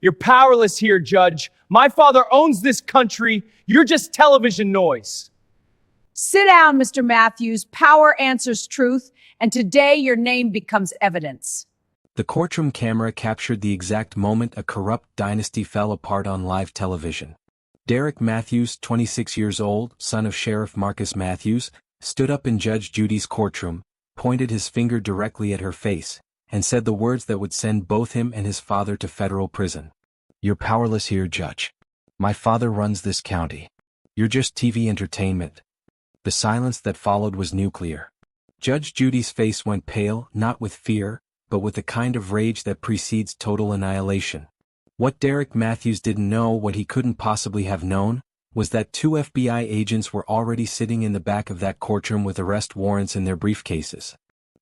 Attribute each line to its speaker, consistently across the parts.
Speaker 1: You're powerless here, Judge. My father owns this country. You're just television noise.
Speaker 2: Sit down, Mr. Matthews. Power answers truth, and today your name becomes evidence.
Speaker 3: The courtroom camera captured the exact moment a corrupt dynasty fell apart on live television. Derek Matthews, 26 years old, son of Sheriff Marcus Matthews, stood up in Judge Judy's courtroom, pointed his finger directly at her face, and said the words that would send both him and his father to federal prison. "You're powerless here, Judge. My father runs this county. You're just TV entertainment." The silence that followed was nuclear. Judge Judy's face went pale, not with fear, but with the kind of rage that precedes total annihilation. What Derek Matthews didn't know, what he couldn't possibly have known, was that 2 FBI agents were already sitting in the back of that courtroom with arrest warrants in their briefcases.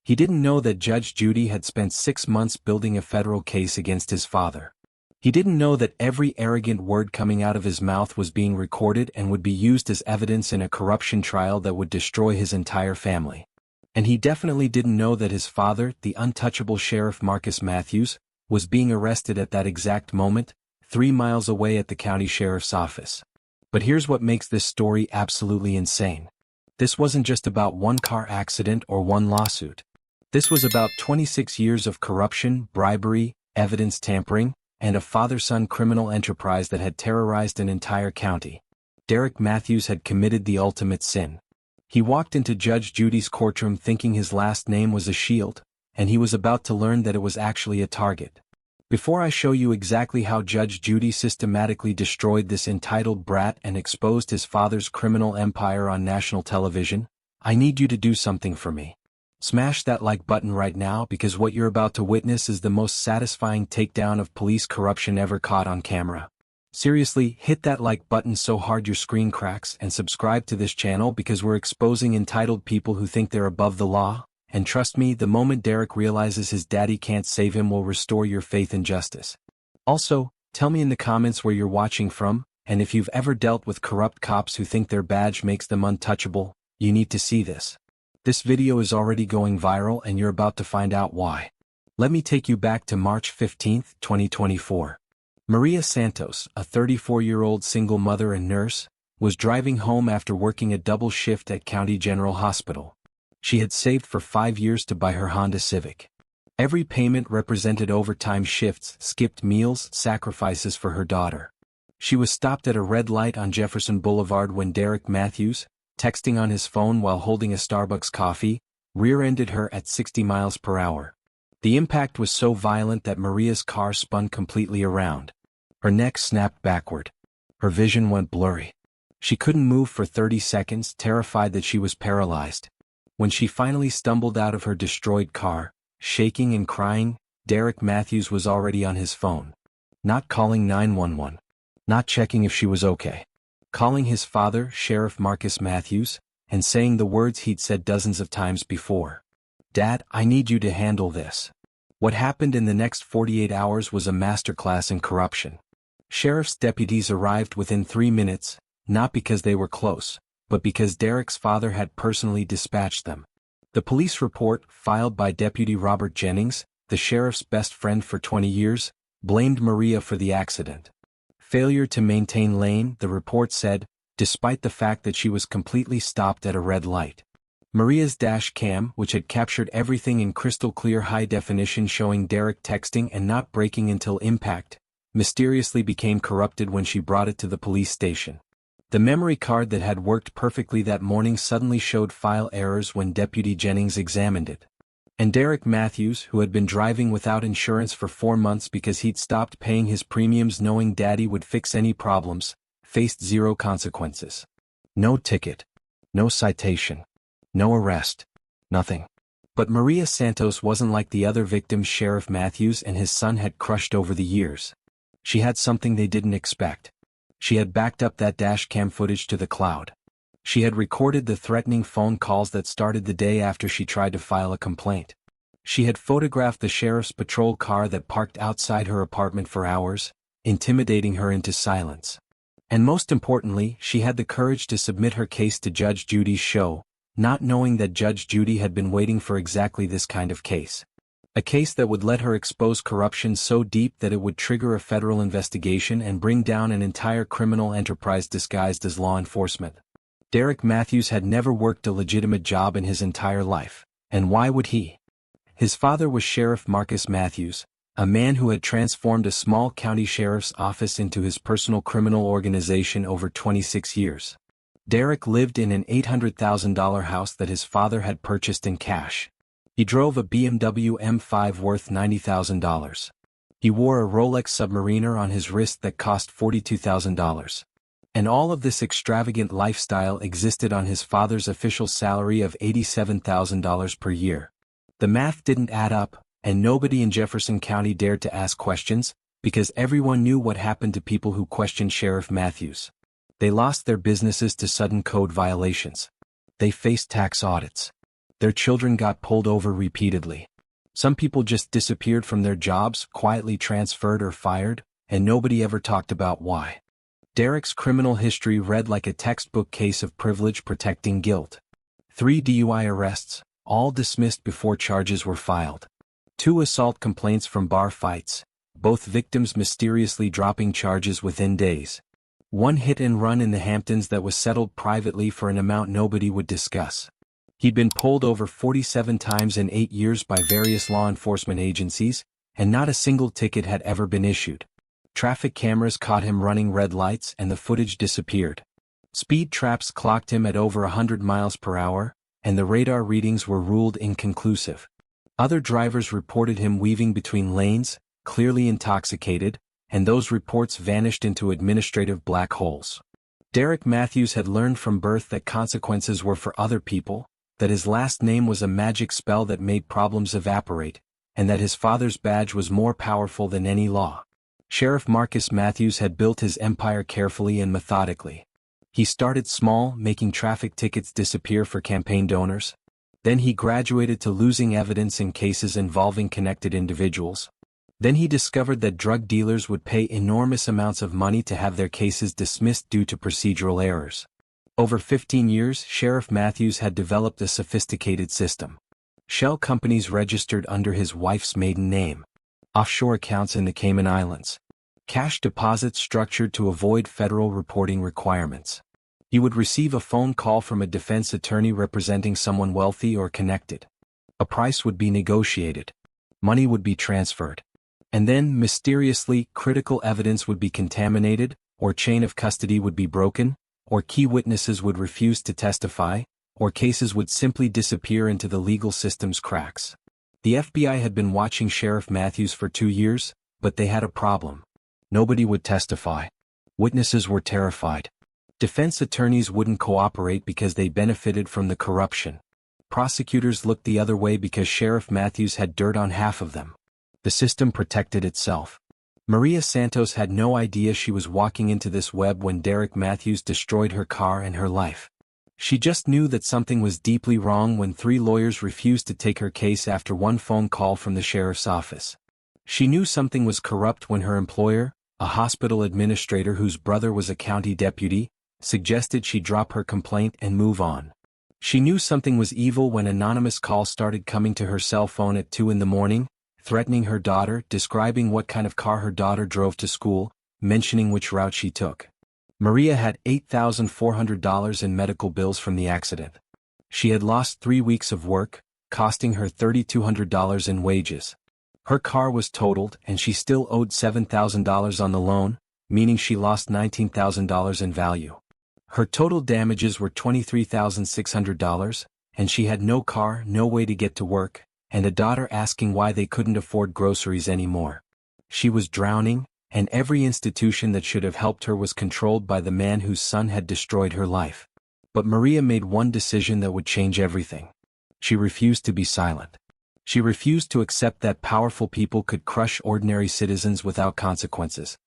Speaker 3: He didn't know that Judge Judy had spent 6 months building a federal case against his father. He didn't know that every arrogant word coming out of his mouth was being recorded and would be used as evidence in a corruption trial that would destroy his entire family. And he definitely didn't know that his father, the untouchable Sheriff Marcus Matthews, was being arrested at that exact moment, 3 miles away at the county sheriff's office. But here's what makes this story absolutely insane. This wasn't just about one car accident or one lawsuit. This was about 26 years of corruption, bribery, evidence tampering, and a father-son criminal enterprise that had terrorized an entire county. Derek Matthews had committed the ultimate sin. He walked into Judge Judy's courtroom thinking his last name was a shield, and he was about to learn that it was actually a target. Before I show you exactly how Judge Judy systematically destroyed this entitled brat and exposed his father's criminal empire on national television, I need you to do something for me. Smash that like button right now, because what you're about to witness is the most satisfying takedown of police corruption ever caught on camera. Seriously, hit that like button so hard your screen cracks, and subscribe to this channel because we're exposing entitled people who think they're above the law, and trust me, the moment Derek realizes his daddy can't save him will restore your faith in justice. Also, tell me in the comments where you're watching from, and if you've ever dealt with corrupt cops who think their badge makes them untouchable. You need to see this. This video is already going viral and you're about to find out why. Let me take you back to March 15, 2024. Maria Santos, a 34-year-old single mother and nurse, was driving home after working a double shift at County General Hospital. She had saved for 5 years to buy her Honda Civic. Every payment represented overtime shifts, skipped meals, sacrifices for her daughter. She was stopped at a red light on Jefferson Boulevard when Derek Matthews, texting on his phone while holding a Starbucks coffee, rear-ended her at 60 miles per hour. The impact was so violent that Maria's car spun completely around. Her neck snapped backward. Her vision went blurry. She couldn't move for 30 seconds, terrified that she was paralyzed. When she finally stumbled out of her destroyed car, shaking and crying, Derek Matthews was already on his phone. Not calling 911. Not checking if she was okay. Calling his father, Sheriff Marcus Matthews, and saying the words he'd said dozens of times before. "Dad, I need you to handle this." What happened in the next 48 hours was a masterclass in corruption. Sheriff's deputies arrived within 3 minutes, not because they were close, but because Derek's father had personally dispatched them. The police report, filed by Deputy Robert Jennings, the sheriff's best friend for 20 years, blamed Maria for the accident. Failure to maintain lane, the report said, despite the fact that she was completely stopped at a red light. Maria's dash cam, which had captured everything in crystal clear high definition showing Derek texting and not braking until impact, mysteriously became corrupted when she brought it to the police station. The memory card that had worked perfectly that morning suddenly showed file errors when Deputy Jennings examined it. And Derek Matthews, who had been driving without insurance for 4 months because he'd stopped paying his premiums knowing Daddy would fix any problems, faced 0 consequences. No ticket. No citation. No arrest. Nothing. But Maria Santos wasn't like the other victims Sheriff Matthews and his son had crushed over the years. She had something they didn't expect. She had backed up that dash cam footage to the cloud. She had recorded the threatening phone calls that started the day after she tried to file a complaint. She had photographed the sheriff's patrol car that parked outside her apartment for hours, intimidating her into silence. And most importantly, she had the courage to submit her case to Judge Judy's show, not knowing that Judge Judy had been waiting for exactly this kind of case. A case that would let her expose corruption so deep that it would trigger a federal investigation and bring down an entire criminal enterprise disguised as law enforcement. Derek Matthews had never worked a legitimate job in his entire life, and why would he? His father was Sheriff Marcus Matthews, a man who had transformed a small county sheriff's office into his personal criminal organization over 26 years. Derek lived in an $800,000 house that his father had purchased in cash. He drove a BMW M5 worth $90,000. He wore a Rolex Submariner on his wrist that cost $42,000. And all of this extravagant lifestyle existed on his father's official salary of $87,000 per year. The math didn't add up, and nobody in Jefferson County dared to ask questions, because everyone knew what happened to people who questioned Sheriff Matthews. They lost their businesses to sudden code violations. They faced tax audits. Their children got pulled over repeatedly. Some people just disappeared from their jobs, quietly transferred or fired, and nobody ever talked about why. Derek's criminal history read like a textbook case of privilege protecting guilt. 3 DUI arrests, all dismissed before charges were filed. 2 assault complaints from bar fights, both victims mysteriously dropping charges within days. 1 hit and run in the Hamptons that was settled privately for an amount nobody would discuss. He'd been pulled over 47 times in 8 years by various law enforcement agencies, and not a single ticket had ever been issued. Traffic cameras caught him running red lights and the footage disappeared. Speed traps clocked him at over 100 miles per hour, and the radar readings were ruled inconclusive. Other drivers reported him weaving between lanes, clearly intoxicated, and those reports vanished into administrative black holes. Derek Matthews had learned from birth that consequences were for other people, that his last name was a magic spell that made problems evaporate, and that his father's badge was more powerful than any law. Sheriff Marcus Matthews had built his empire carefully and methodically. He started small, making traffic tickets disappear for campaign donors. Then he graduated to losing evidence in cases involving connected individuals. Then he discovered that drug dealers would pay enormous amounts of money to have their cases dismissed due to procedural errors. Over 15 years, Sheriff Matthews had developed a sophisticated system. Shell companies registered under his wife's maiden name. Offshore accounts in the Cayman Islands. Cash deposits structured to avoid federal reporting requirements. He would receive a phone call from a defense attorney representing someone wealthy or connected. A price would be negotiated. Money would be transferred. And then, mysteriously, critical evidence would be contaminated, or chain of custody would be broken, or key witnesses would refuse to testify, or cases would simply disappear into the legal system's cracks. The FBI had been watching Sheriff Matthews for 2 years, but they had a problem. Nobody would testify. Witnesses were terrified. Defense attorneys wouldn't cooperate because they benefited from the corruption. Prosecutors looked the other way because Sheriff Matthews had dirt on half of them. The system protected itself. Maria Santos had no idea she was walking into this web when Derek Matthews destroyed her car and her life. She just knew that something was deeply wrong when 3 lawyers refused to take her case after 1 phone call from the sheriff's office. She knew something was corrupt when her employer, a hospital administrator whose brother was a county deputy, suggested she drop her complaint and move on. She knew something was evil when anonymous calls started coming to her cell phone at 2 in the morning, threatening her daughter, describing what kind of car her daughter drove to school, mentioning which route she took. Maria had $8,400 in medical bills from the accident. She had lost 3 weeks of work, costing her $3,200 in wages. Her car was totaled and she still owed $7,000 on the loan, meaning she lost $19,000 in value. Her total damages were $23,600, and she had no car, no way to get to work, and a daughter asking why they couldn't afford groceries anymore. She was drowning, and every institution that should have helped her was controlled by the man whose son had destroyed her life. But Maria made one decision that would change everything. She refused to be silent. She refused to accept that powerful people could crush ordinary citizens without consequences.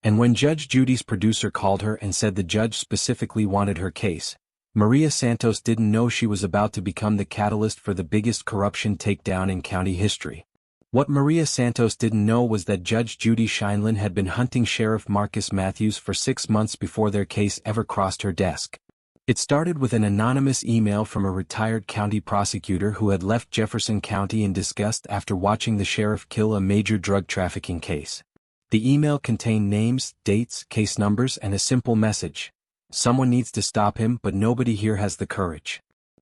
Speaker 3: And when Judge Judy's producer called her and said the judge specifically wanted her case, Maria Santos didn't know she was about to become the catalyst for the biggest corruption takedown in county history. What Maria Santos didn't know was that Judge Judy Scheinlin had been hunting Sheriff Marcus Matthews for 6 months before their case ever crossed her desk. It started with an anonymous email from a retired county prosecutor who had left Jefferson County in disgust after watching the sheriff kill a major drug trafficking case. The email contained names, dates, case numbers, and a simple message. Someone needs to stop him, but nobody here has the courage.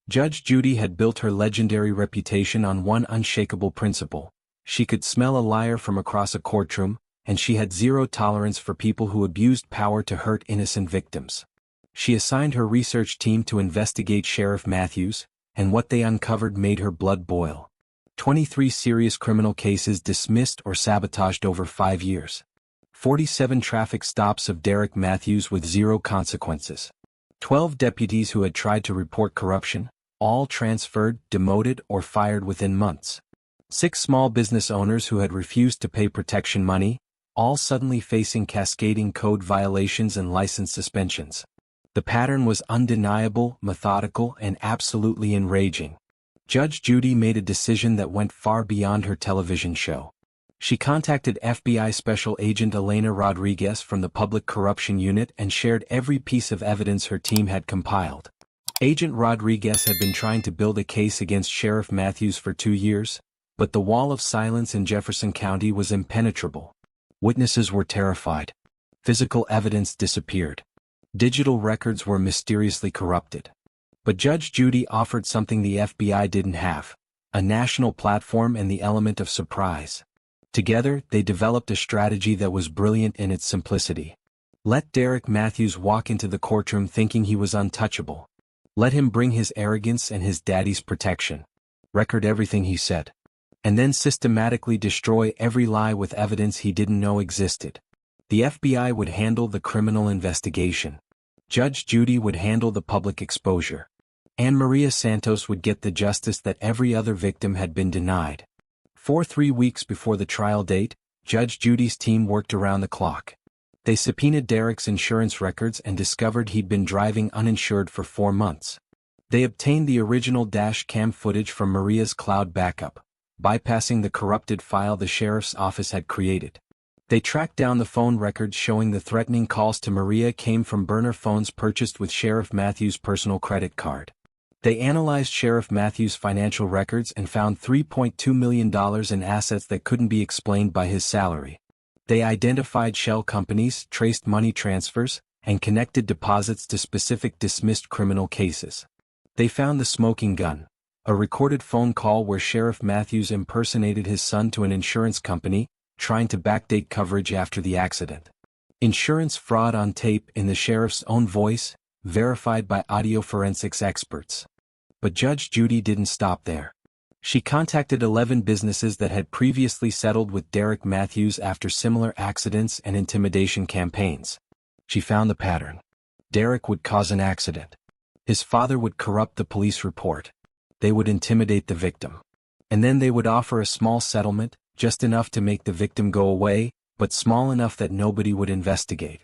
Speaker 3: Judge Judy had built her legendary reputation on one unshakable principle. She could smell a liar from across a courtroom, and she had zero tolerance for people who abused power to hurt innocent victims. She assigned her research team to investigate Sheriff Matthews, and what they uncovered made her blood boil. 23 serious criminal cases dismissed or sabotaged over 5 years. 47 traffic stops of Derek Matthews with zero consequences. 12 deputies who had tried to report corruption, all transferred, demoted, or fired within months. 6 small business owners who had refused to pay protection money, all suddenly facing cascading code violations and license suspensions. The pattern was undeniable, methodical, and absolutely enraging. Judge Judy made a decision that went far beyond her television show. She contacted FBI Special Agent Elena Rodriguez from the Public Corruption Unit and shared every piece of evidence her team had compiled. Agent Rodriguez had been trying to build a case against Sheriff Matthews for 2 years, but the wall of silence in Jefferson County was impenetrable. Witnesses were terrified. Physical evidence disappeared. Digital records were mysteriously corrupted. But Judge Judy offered something the FBI didn't have: a national platform and the element of surprise. Together, they developed a strategy that was brilliant in its simplicity. Let Derek Matthews walk into the courtroom thinking he was untouchable. Let him bring his arrogance and his daddy's protection. Record everything he said. And then systematically destroy every lie with evidence he didn't know existed. The FBI would handle the criminal investigation. Judge Judy would handle the public exposure. And Maria Santos would get the justice that every other victim had been denied. For 3 weeks before the trial date, Judge Judy's team worked around the clock. They subpoenaed Derek's insurance records and discovered he'd been driving uninsured for 4 months. They obtained the original dash cam footage from Maria's cloud backup, bypassing the corrupted file the sheriff's office had created. They tracked down the phone records showing the threatening calls to Maria came from burner phones purchased with Sheriff Matthews' personal credit card. They analyzed Sheriff Matthews' financial records and found $3.2 million in assets that couldn't be explained by his salary. They identified shell companies, traced money transfers, and connected deposits to specific dismissed criminal cases. They found the smoking gun, a recorded phone call where Sheriff Matthews impersonated his son to an insurance company, trying to backdate coverage after the accident. Insurance fraud on tape in the sheriff's own voice, verified by audio forensics experts. But Judge Judy didn't stop there. She contacted 11 businesses that had previously settled with Derek Matthews after similar accidents and intimidation campaigns. She found the pattern. Derek would cause an accident. His father would corrupt the police report. They would intimidate the victim. And then they would offer a small settlement, just enough to make the victim go away, but small enough that nobody would investigate.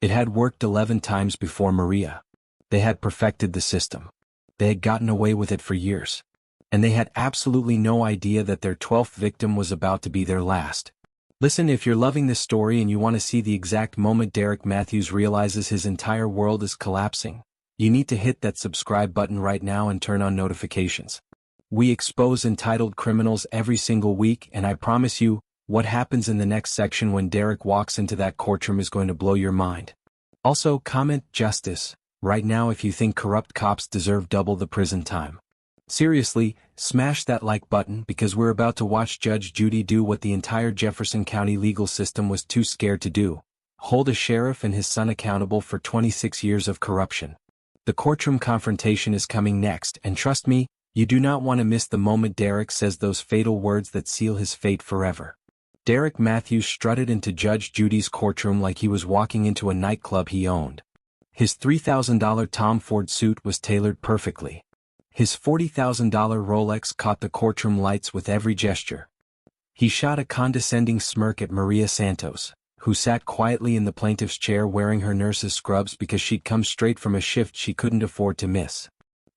Speaker 3: It had worked 11 times before Maria. They had perfected the system. They had gotten away with it for years. And they had absolutely no idea that their 12th victim was about to be their last. Listen, if you're loving this story and you want to see the exact moment Derek Matthews realizes his entire world is collapsing, you need to hit that subscribe button right now and turn on notifications. We expose entitled criminals every single week, and I promise you, what happens in the next section when Derek walks into that courtroom is going to blow your mind. Also, comment justice right now if you think corrupt cops deserve double the prison time. Seriously, smash that like button because we're about to watch Judge Judy do what the entire Jefferson County legal system was too scared to do: hold a sheriff and his son accountable for 26 years of corruption. The courtroom confrontation is coming next, and trust me, you do not want to miss the moment Derek says those fatal words that seal his fate forever. Derek Matthews strutted into Judge Judy's courtroom like he was walking into a nightclub he owned. His $3,000 Tom Ford suit was tailored perfectly. His $40,000 Rolex caught the courtroom lights with every gesture. He shot a condescending smirk at Maria Santos, who sat quietly in the plaintiff's chair wearing her nurse's scrubs because she'd come straight from a shift she couldn't afford to miss.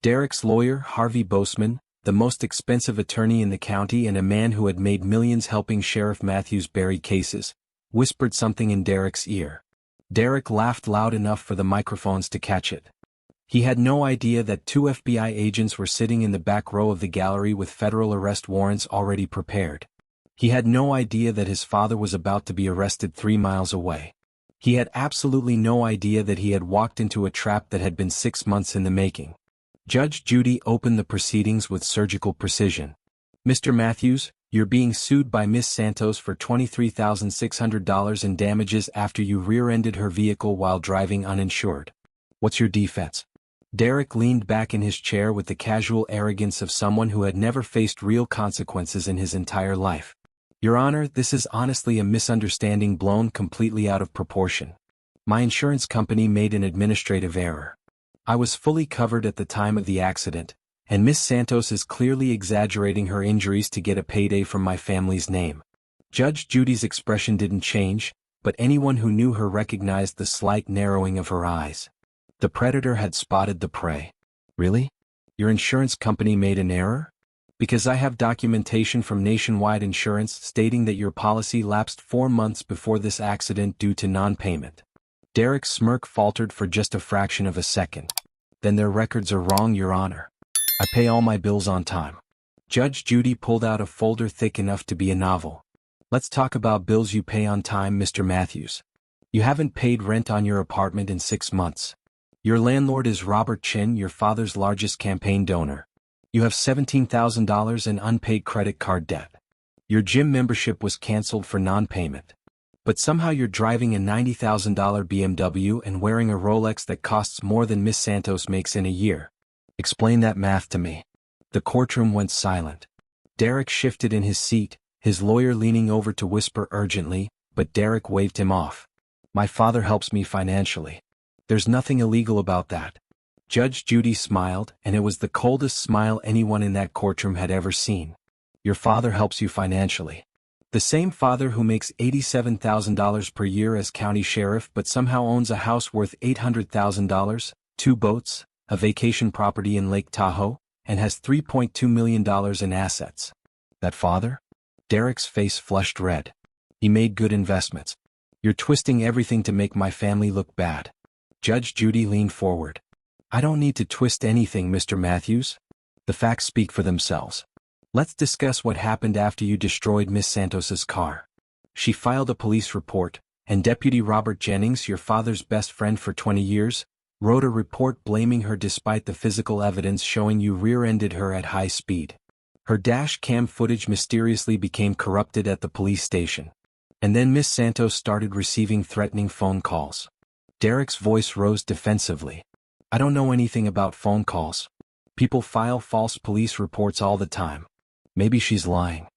Speaker 3: Derek's lawyer, Harvey Boseman, the most expensive attorney in the county and a man who had made millions helping Sheriff Matthews bury cases, whispered something in Derek's ear. Derek laughed loud enough for the microphones to catch it. He had no idea that 2 FBI agents were sitting in the back row of the gallery with federal arrest warrants already prepared. He had no idea that his father was about to be arrested 3 miles away. He had absolutely no idea that he had walked into a trap that had been 6 months in the making. Judge Judy opened the proceedings with surgical precision. Mr. Matthews, you're being sued by Miss Santos for $23,600 in damages after you rear-ended her vehicle while driving uninsured. What's your defense? Derek leaned back in his chair with the casual arrogance of someone who had never faced real consequences in his entire life. Your Honor, this is honestly a misunderstanding blown completely out of proportion. My insurance company made an administrative error. I was fully covered at the time of the accident, and Miss Santos is clearly exaggerating her injuries to get a payday from my family's name. Judge Judy's expression didn't change, but anyone who knew her recognized the slight narrowing of her eyes. The predator had spotted the prey. Really? Your insurance company made an error? Because I have documentation from Nationwide Insurance stating that your policy lapsed 4 months before this accident due to non-payment. Derek's smirk faltered for just a fraction of a second. Then their records are wrong, Your Honor. I pay all my bills on time. Judge Judy pulled out a folder thick enough to be a novel. Let's talk about bills you pay on time, Mr. Matthews. You haven't paid rent on your apartment in 6 months. Your landlord is Robert Chin, your father's largest campaign donor. You have $17,000 in unpaid credit card debt. Your gym membership was canceled for non-payment. But somehow you're driving a $90,000 BMW and wearing a Rolex that costs more than Miss Santos makes in a year. Explain that math to me. The courtroom went silent. Derek shifted in his seat, his lawyer leaning over to whisper urgently, but Derek waved him off. My father helps me financially. There's nothing illegal about that. Judge Judy smiled, and it was the coldest smile anyone in that courtroom had ever seen. Your father helps you financially. The same father who makes $87,000 per year as county sheriff but somehow owns a house worth $800,000, 2 boats, a vacation property in Lake Tahoe, and has $3.2 million in assets. That father? Derek's face flushed red. He made good investments. You're twisting everything to make my family look bad. Judge Judy leaned forward. I don't need to twist anything, Mr. Matthews. The facts speak for themselves. Let's discuss what happened after you destroyed Miss Santos's car. She filed a police report, and Deputy Robert Jennings, your father's best friend for 20 years, wrote a report blaming her despite the physical evidence showing you rear-ended her at high speed. Her dash cam footage mysteriously became corrupted at the police station. And then Miss Santos started receiving threatening phone calls. Derek's voice rose defensively. I don't know anything about phone calls. People file false police reports all the time. Maybe she's lying.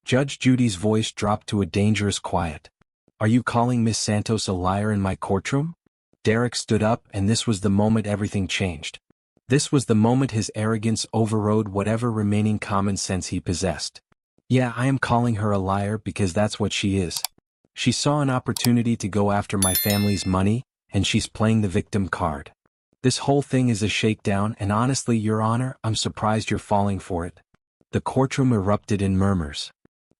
Speaker 3: Judge Judy's voice dropped to a dangerous quiet. Are you calling Miss Santos a liar in my courtroom? Derek stood up, and this was the moment everything changed. This was the moment his arrogance overrode whatever remaining common sense he possessed. Yeah, I am calling her a liar because that's what she is. She saw an opportunity to go after my family's money, and she's playing the victim card. This whole thing is a shakedown, and honestly, Your Honor, I'm surprised you're falling for it. The courtroom erupted in murmurs.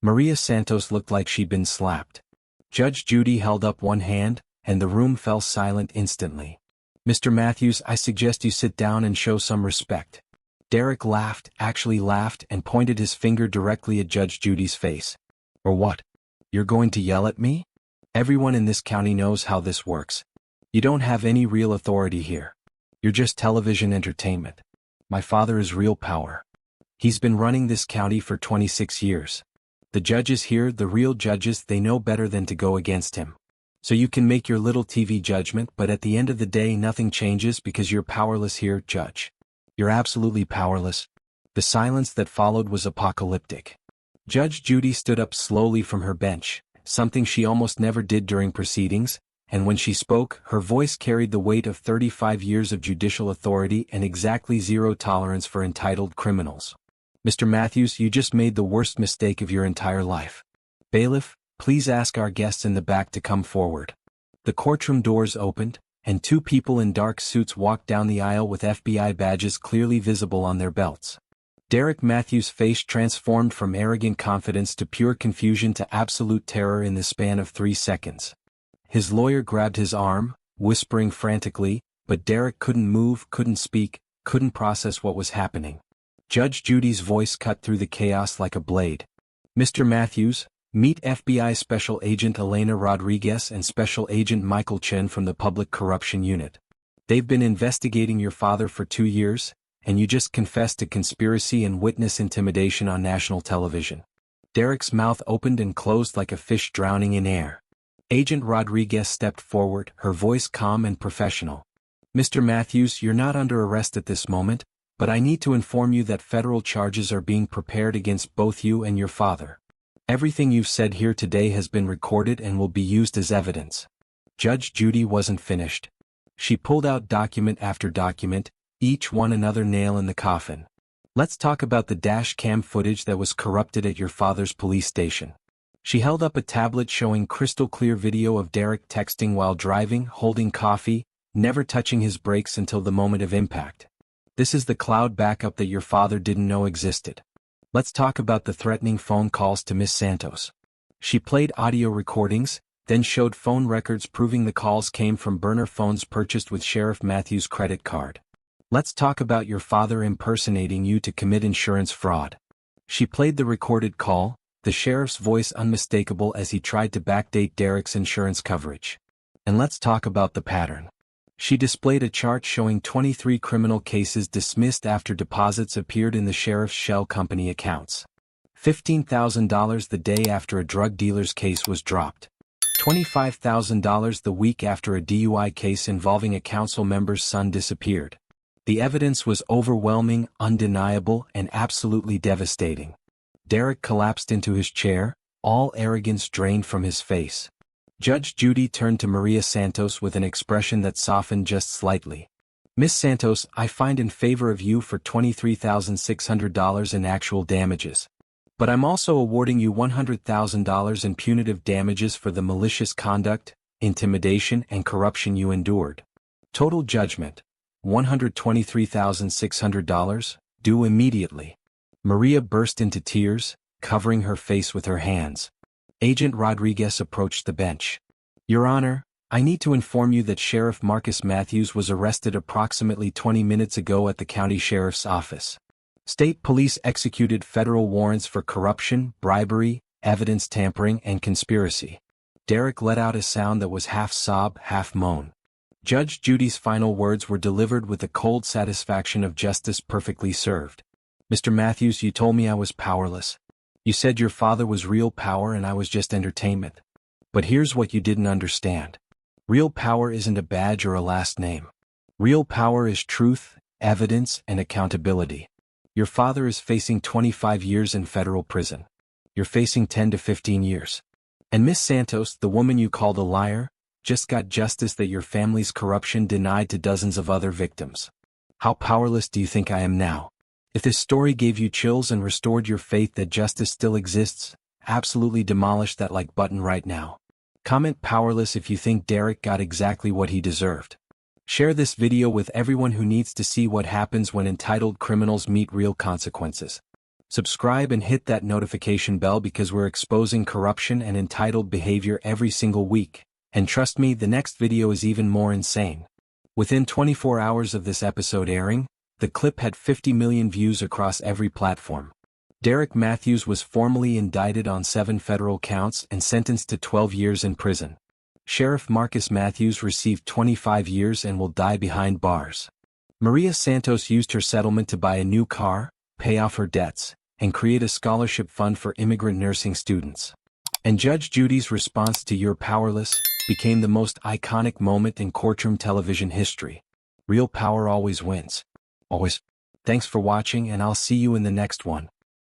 Speaker 3: Maria Santos looked like she'd been slapped. Judge Judy held up one hand, and the room fell silent instantly. Mr. Matthews, I suggest you sit down and show some respect. Derek laughed, actually laughed, and pointed his finger directly at Judge Judy's face. Or what? You're going to yell at me? Everyone in this county knows how this works. You don't have any real authority here. You're just television entertainment. My father is real power. He's been running this county for 26 years. The judges here, the real judges, they know better than to go against him. So you can make your little TV judgment, but at the end of the day nothing changes because you're powerless here, Judge. You're absolutely powerless. The silence that followed was apocalyptic. Judge Judy stood up slowly from her bench, something she almost never did during proceedings, and when she spoke, her voice carried the weight of 35 years of judicial authority and exactly zero tolerance for entitled criminals. Mr. Matthews, you just made the worst mistake of your entire life. Bailiff, please ask our guests in the back to come forward. The courtroom doors opened, and 2 people in dark suits walked down the aisle with FBI badges clearly visible on their belts. Derek Matthews' face transformed from arrogant confidence to pure confusion to absolute terror in the span of 3 seconds. His lawyer grabbed his arm, whispering frantically, but Derek couldn't move, couldn't speak, couldn't process what was happening. Judge Judy's voice cut through the chaos like a blade. Mr. Matthews, meet FBI Special Agent Elena Rodriguez and Special Agent Michael Chen from the Public Corruption Unit. They've been investigating your father for 2 years, and you just confessed to conspiracy and witness intimidation on national television. Derek's mouth opened and closed like a fish drowning in air. Agent Rodriguez stepped forward, her voice calm and professional. Mr. Matthews, you're not under arrest at this moment, but I need to inform you that federal charges are being prepared against both you and your father. Everything you've said here today has been recorded and will be used as evidence. Judge Judy wasn't finished. She pulled out document after document, each one another nail in the coffin. Let's talk about the dash cam footage that was corrupted at your father's police station. She held up a tablet showing crystal clear video of Derek texting while driving, holding coffee, never touching his brakes until the moment of impact. This is the cloud backup that your father didn't know existed. Let's talk about the threatening phone calls to Miss Santos. She played audio recordings, then showed phone records proving the calls came from burner phones purchased with Sheriff Matthews' credit card. Let's talk about your father impersonating you to commit insurance fraud. She played the recorded call, the sheriff's voice unmistakable as he tried to backdate Derek's insurance coverage. And let's talk about the pattern. She displayed a chart showing 23 criminal cases dismissed after deposits appeared in the sheriff's shell company accounts. $15,000 the day after a drug dealer's case was dropped. $25,000 the week after a DUI case involving a council member's son disappeared. The evidence was overwhelming, undeniable, and absolutely devastating. Derek collapsed into his chair, all arrogance drained from his face. Judge Judy turned to Maria Santos with an expression that softened just slightly. Miss Santos, I find in favor of you for $23,600 in actual damages. But I'm also awarding you $100,000 in punitive damages for the malicious conduct, intimidation, and corruption you endured. Total judgment. $123,600, due immediately. Maria burst into tears, covering her face with her hands. Agent Rodriguez approached the bench. Your Honor, I need to inform you that Sheriff Marcus Matthews was arrested approximately 20 minutes ago at the county sheriff's office. State police executed federal warrants for corruption, bribery, evidence tampering, and conspiracy. Derek let out a sound that was half sob, half moan. Judge Judy's final words were delivered with the cold satisfaction of justice perfectly served. Mr. Matthews, you told me I was powerless. You said your father was real power and I was just entertainment. But here's what you didn't understand. Real power isn't a badge or a last name. Real power is truth, evidence, and accountability. Your father is facing 25 years in federal prison. You're facing 10 to 15 years. And Miss Santos, the woman you called a liar, just got justice that your family's corruption denied to dozens of other victims. How powerless do you think I am now? If this story gave you chills and restored your faith that justice still exists, absolutely demolish that like button right now. Comment powerless if you think Derek got exactly what he deserved. Share this video with everyone who needs to see what happens when entitled criminals meet real consequences. Subscribe and hit that notification bell because we're exposing corruption and entitled behavior every single week. And trust me, the next video is even more insane. Within 24 hours of this episode airing, the clip had 50 million views across every platform. Derek Matthews was formally indicted on 7 federal counts and sentenced to 12 years in prison. Sheriff Marcus Matthews received 25 years and will die behind bars. Maria Santos used her settlement to buy a new car, pay off her debts, and create a scholarship fund for immigrant nursing students. And Judge Judy's response to "You're powerless" became the most iconic moment in courtroom television history. Real power always wins. Always. Thanks for watching and I'll see you in the next one.